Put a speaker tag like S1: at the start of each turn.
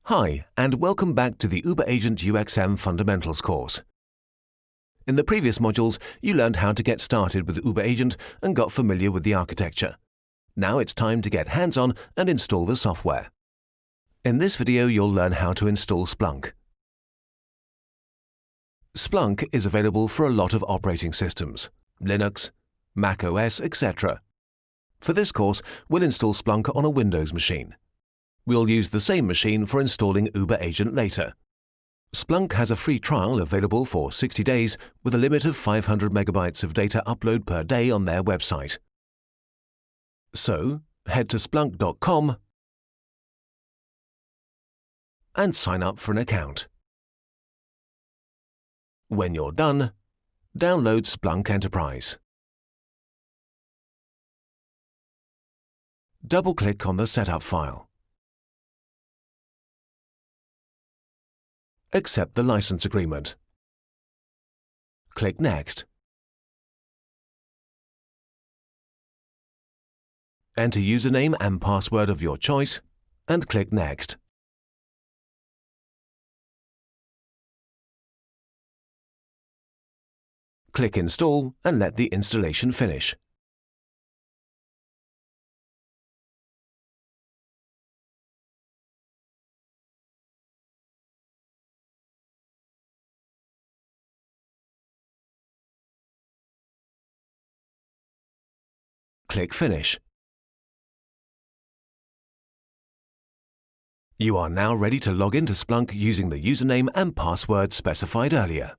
S1: Hi, and welcome back to the Uber Agent UXM Fundamentals course. In the previous modules, you learned how to get started with Uber Agent and got familiar with the architecture. Now it's time to get hands-on and install the software. In this video, you'll learn how to install Splunk. Splunk is available for a lot of operating systems, Linux, Mac OS, etc. For this course, we'll install Splunk on a Windows machine. We'll use the same machine for installing Uber Agent later. Splunk has a free trial available for 60 days with a limit of 500 megabytes of data upload per day on their website. So, head to splunk.com and sign up for an account. When you're done, download Splunk Enterprise. Double-click on the setup file. Accept the license agreement. Click Next. Enter username and password of your choice and click Next. Click Install and let the installation finish. Click Finish. You are now ready to log into Splunk using the username and password specified earlier.